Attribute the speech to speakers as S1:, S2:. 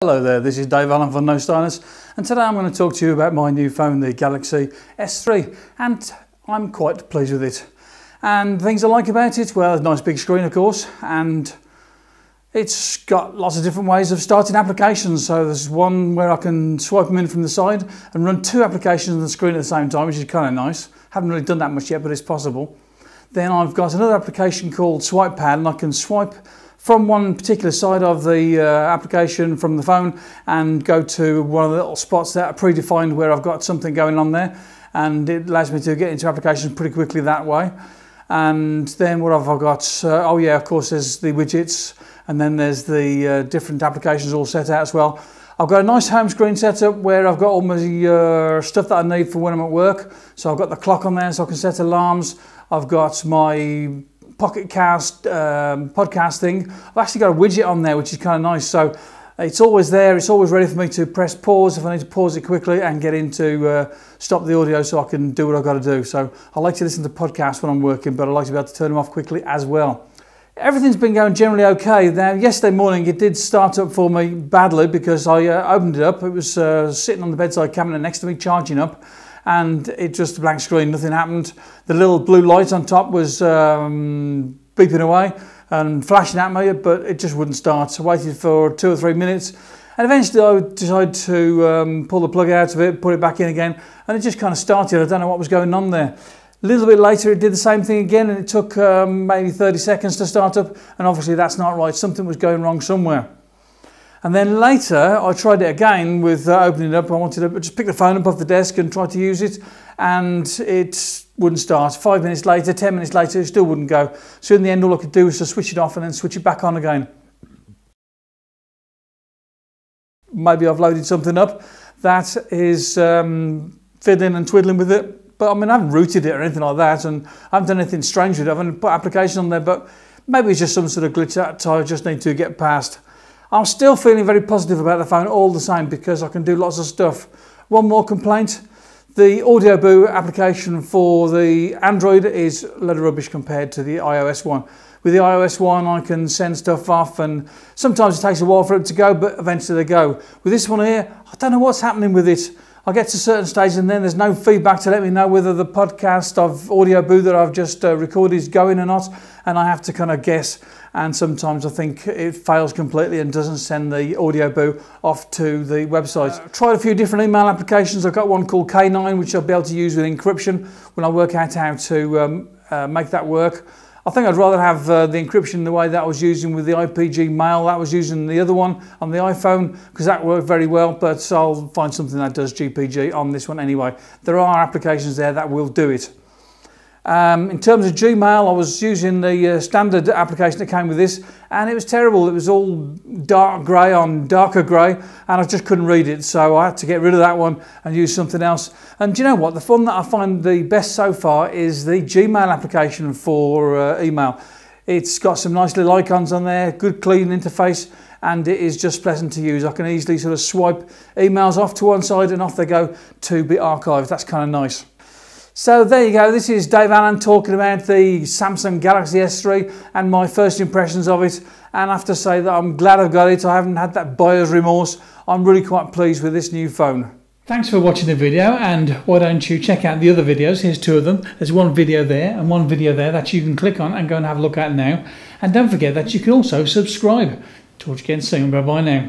S1: Hello there, this is Dave Allen from No Stylus, and today I'm going to talk to you about my new phone, the Galaxy S3, and I'm quite pleased with it. And things I like about it, well, a nice big screen of course, and it's got lots of different ways of starting applications. So there's one where I can swipe them in from the side and run two applications on the screen at the same time, which is kind of nice. Haven't really done that much yet, but it's possible. Then I've got another application called Swipe Pad, and I can swipe from one particular side of the application from the phone and go to one of the little spots that are predefined where I've got something going on there, and it allows me to get into applications pretty quickly that way. And then what have I got? Oh yeah, of course there's the widgets, and then there's the different applications all set out as well. I've got a nice home screen setup where I've got all my stuff that I need for when I'm at work. So I've got the clock on there so I can set alarms. I've got my Pocket Cast podcast thing. I've actually got a widget on there which is kind of nice, so it's always there, it's always ready for me to press pause if I need to pause it quickly and get into stop the audio so I can do what I've got to do. So I like to listen to podcasts when I'm working, but I like to be able to turn them off quickly as well. Everything's been going generally okay. Now yesterday morning it did start up for me badly because I opened it up. It was sitting on the bedside cabinet next to me charging up, and it just a blank screen, nothing happened. The little blue light on top was beeping away and flashing at me, but it just wouldn't start. So I waited for 2 or 3 minutes, and eventually I decided to pull the plug out of it, put it back in again, and it just kind of started. I don't know what was going on there. A little bit later it did the same thing again, and it took maybe 30 seconds to start up, and obviously that's not right. Something was going wrong somewhere. And then later I tried it again with opening it up. I wanted to just pick the phone up off the desk and try to use it, and it wouldn't start. 5 minutes later, 10 minutes later, it still wouldn't go. So in the end all I could do was to switch it off and then switch it back on again. Maybe I've loaded something up that is fiddling and twiddling with it, but I mean I haven't rooted it or anything like that, and I haven't done anything strange with it. I haven't put application on there, but maybe it's just some sort of glitch that I just need to get past. I'm still feeling very positive about the phone all the same because I can do lots of stuff. One more complaint: the AudioBoo application for the Android is a load of rubbish compared to the iOS one. With the iOS one I can send stuff off, and sometimes it takes a while for it to go, but eventually they go. With this one here, I don't know what's happening with it. I get to certain stages and then there's no feedback to let me know whether the podcast of AudioBoo that I've just recorded is going or not, and I have to kind of guess, and sometimes I think it fails completely and doesn't send the AudioBoo off to the website. I've tried a few different email applications. I've got one called K9 which I'll be able to use with encryption when I work out how to make that work. I think I'd rather have the encryption the way that I was using with the IPG mail that I was using the other one on the iPhone, because that worked very well, but I'll find something that does GPG on this one anyway. There are applications there that will do it. In terms of Gmail, I was using the standard application that came with this, and it was terrible. It was all dark grey on darker grey, and I just couldn't read it, so I had to get rid of that one and use something else. And do you know what? The one that I find the best so far is the Gmail application for email. It's got some nice little icons on there, good clean interface, and it is just pleasant to use. I can easily sort of swipe emails off to one side and off they go to be archived. That's kind of nice. So there you go, this is Dave Allen talking about the Samsung Galaxy S3 and my first impressions of it. And I have to say that I'm glad I've got it. I haven't had that buyer's remorse. I'm really quite pleased with this new phone. Thanks for watching the video, and why don't you check out the other videos. Here's 2 of them. There's one video there and one video there that you can click on and go and have a look at now. And don't forget that you can also subscribe. Talk to you again soon. Bye bye now.